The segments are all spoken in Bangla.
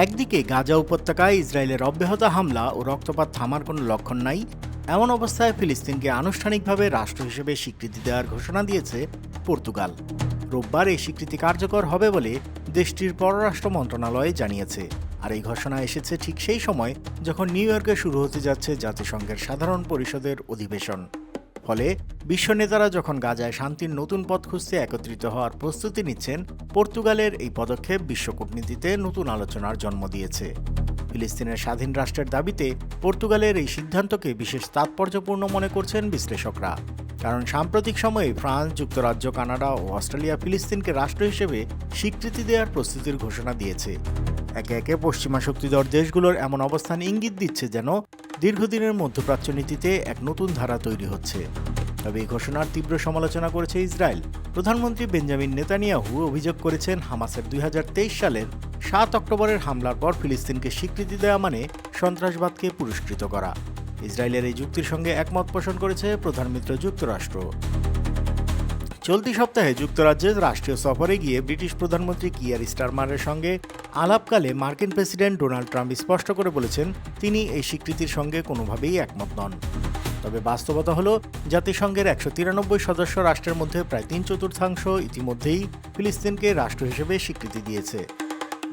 একদিকে গাজা উপত্যকায় ইসরায়েলের অব্যাহত হামলা ও রক্তপাত থামার কোনো লক্ষণ নাই। এমন অবস্থায় ফিলিস্তিনকে আনুষ্ঠানিকভাবে রাষ্ট্র হিসেবে স্বীকৃতি দেওয়ার ঘোষণা দিয়েছে পর্তুগাল। রোববার এই স্বীকৃতি কার্যকর হবে বলে দেশটির পররাষ্ট্র মন্ত্রণালয় জানিয়েছে। আর এই ঘোষণা এসেছে ঠিক সেই সময় যখন নিউ ইয়র্কে শুরু হতে যাচ্ছে জাতিসংঘের সাধারণ পরিষদের অধিবেশন। ফলে বিশ্ব নেতারা যখন গাজায় শান্তির নতুন পথ খুঁজতে একত্রিত হওয়ার প্রস্তুতি নিচ্ছেন, পর্তুগালের এই পদক্ষেপ বিশ্ব কূটনীতিতে নতুন আলোচনার জন্ম দিয়েছে। ফিলিস্তিনের স্বাধীন রাষ্ট্রের দাবিতে পর্তুগালের এই সিদ্ধান্তকে বিশেষ তাৎপর্যপূর্ণ মনে করছেন বিশ্লেষকরা। কারণ সাম্প্রতিক সময়ে ফ্রান্স, যুক্তরাজ্য, কানাডা ও অস্ট্রেলিয়া ফিলিস্তিনকে রাষ্ট্র হিসেবে স্বীকৃতি দেওয়ার প্রস্তুতির ঘোষণা দিয়েছে। একে একে পশ্চিমা শক্তিধর দেশগুলোর এমন অবস্থান ইঙ্গিত দিচ্ছে যেন দীর্ঘদিনের মধ্যপ্রাচ্য নীতিতে এক নতুন ধারা তৈরি হচ্ছে। তবে এই ঘোষণার তীব্র সমালোচনা করেছে ইসরায়েল। প্রধানমন্ত্রী বেঞ্জামিন নেতানিয়াহু অভিযোগ করেছেন, হামাসের 2023 সালের 7 অক্টোবরের হামলার পর ফিলিস্তিনকে স্বীকৃতি দেওয়া মানে সন্ত্রাসবাদকে পুরস্কৃত করা। ইসরায়েলের এই যুক্তির সঙ্গে একমত পোষণ করেছে প্রধান মিত্র যুক্তরাষ্ট্র। চলতি সপ্তাহে যুক্তরাজ্যের রাষ্ট্রীয় সফরে গিয়ে ব্রিটিশ প্রধানমন্ত্রী কিয়ার স্টারমারের সঙ্গে আলাপকালে মার্কিন প্রেসিডেন্ট ডোনাল্ড ট্রাম্প স্পষ্ট করে বলেছেন তিনি এই স্বীকৃতির সঙ্গে কোনোভাবেই একমত নন। তবে বাস্তবতা হলো, জাতিসংঘের 193 সদস্য রাষ্ট্রের মধ্যে প্রায় 3/4 ইতিমধ্যেই ফিলিস্তিনকে রাষ্ট্র হিসেবে স্বীকৃতি দিয়েছে।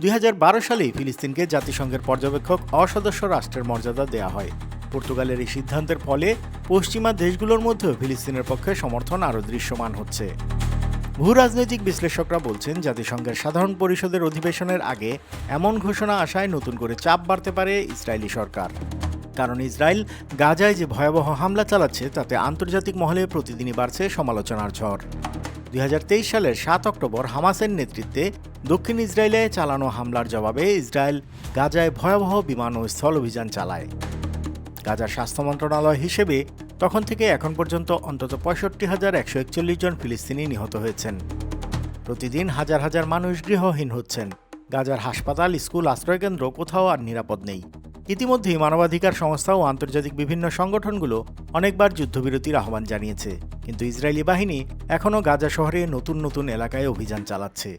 2012 সালেই ফিলিস্তিনকে জাতিসংঘের পর্যবেক্ষক অসদস্য রাষ্ট্রের মর্যাদা দেয়া হয়। পর্তুগালের এই সিদ্ধান্তের ফলে পশ্চিমা দেশগুলোর মধ্যেও ফিলিস্তিনের পক্ষে সমর্থন আরও দৃশ্যমান হচ্ছে। ভূ রাজনৈতিক বিশ্লেষকরা বলছেন, জাতিসংঘের সাধারণ পরিষদের অধিবেশনের আগে এমন ঘোষণা আসায় নতুন করে চাপ বাড়তে পারে ইসরায়েলি সরকার। কারণ ইসরায়েল গাজায় যে ভয়াবহ হামলা চালাচ্ছে তাতে আন্তর্জাতিক মহলে প্রতিদিনই বাড়ছে সমালোচনার ঝড়। 2023 সালের 7 অক্টোবর হামাসের নেতৃত্বে দক্ষিণ ইসরায়েলে চালানো হামলার জবাবে ইসরায়েল গাজায় ভয়াবহ বিমান ও স্থল অভিযান চালায়। গাজার স্বাস্থ্য মন্ত্রণালয় হিসেবে তখন থেকে এখন পর্যন্ত অন্তত 65,141 জন ফিলিস্তিনি নিহত হয়েছেন। প্রতিদিন হাজার হাজার মানুষ গৃহহীন হচ্ছেন। গাজার হাসপাতাল, স্কুল, আশ্রয়কেন্দ্র কোথাও আর নিরাপদ নেই। ইতিমধ্যেই মানবাধিকার সংস্থা ও আন্তর্জাতিক বিভিন্ন সংগঠনগুলো অনেকবার যুদ্ধবিরতির আহ্বান জানিয়েছে, কিন্তু ইসরায়েলি বাহিনী এখনও গাজা শহরে নতুন নতুন এলাকায় অভিযান চালাচ্ছে।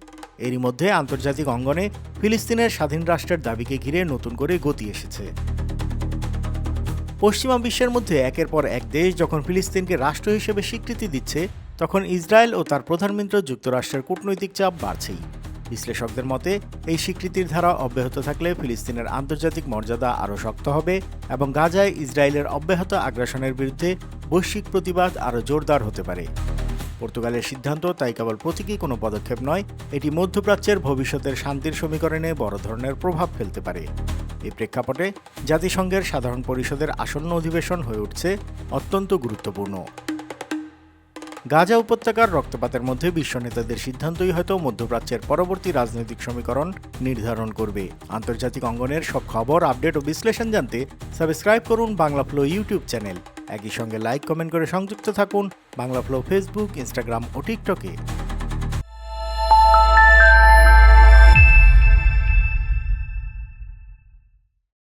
এরই মধ্যে আন্তর্জাতিক অঙ্গনে ফিলিস্তিনের স্বাধীন রাষ্ট্রের দাবিকে ঘিরে নতুন করে গতি এসেছে। পশ্চিমা বিশ্বের মধ্যে একের পর এক দেশ যখন ফিলিস্তিনকে রাষ্ট্র হিসেবে স্বীকৃতি দিচ্ছে, তখন ইসরায়েল ও তার প্রধানমন্ত্রী যুক্তরাষ্ট্রের কূটনৈতিক চাপ বাড়ছেই। বিশ্লেষকদের মতে, এই স্বীকৃতির ধারা অব্যাহত থাকলে ফিলিস্তিনের আন্তর্জাতিক মর্যাদা আরও শক্ত হবে এবং গাজায় ইসরায়েলের অব্যাহত আগ্রাসনের বিরুদ্ধে বৈশ্বিক প্রতিবাদ আরও জোরদার হতে পারে। পর্তুগালের সিদ্ধান্ত তাই কেবল প্রতীকী কোনো পদক্ষেপ নয়, এটি মধ্যপ্রাচ্যের ভবিষ্যতের শান্তির সমীকরণে বড় ধরনের প্রভাব ফেলতে পারে। এই প্রেক্ষাপটে জাতিসংঘের সাধারণ পরিষদের আসন্ন অধিবেশন হয়ে উঠছে অত্যন্ত গুরুত্বপূর্ণ। গাজা উপত্যকার রক্তপাতের মধ্যে বিশ্ব নেতাদের সিদ্ধান্তই হয়তো মধ্যপ্রাচ্যের পরবর্তী রাজনৈতিক সমীকরণ নির্ধারণ করবে। আন্তর্জাতিক অঙ্গনের সব খবর, আপডেট ও বিশ্লেষণ জানতে সাবস্ক্রাইব করুন বাংলা ফ্লো ইউটিউব চ্যানেল। একই সঙ্গে লাইক, কমেন্ট করে সংযুক্ত থাকুন বাংলা ফ্লো ফেসবুক, ইনস্টাগ্রাম ও টিকটকে।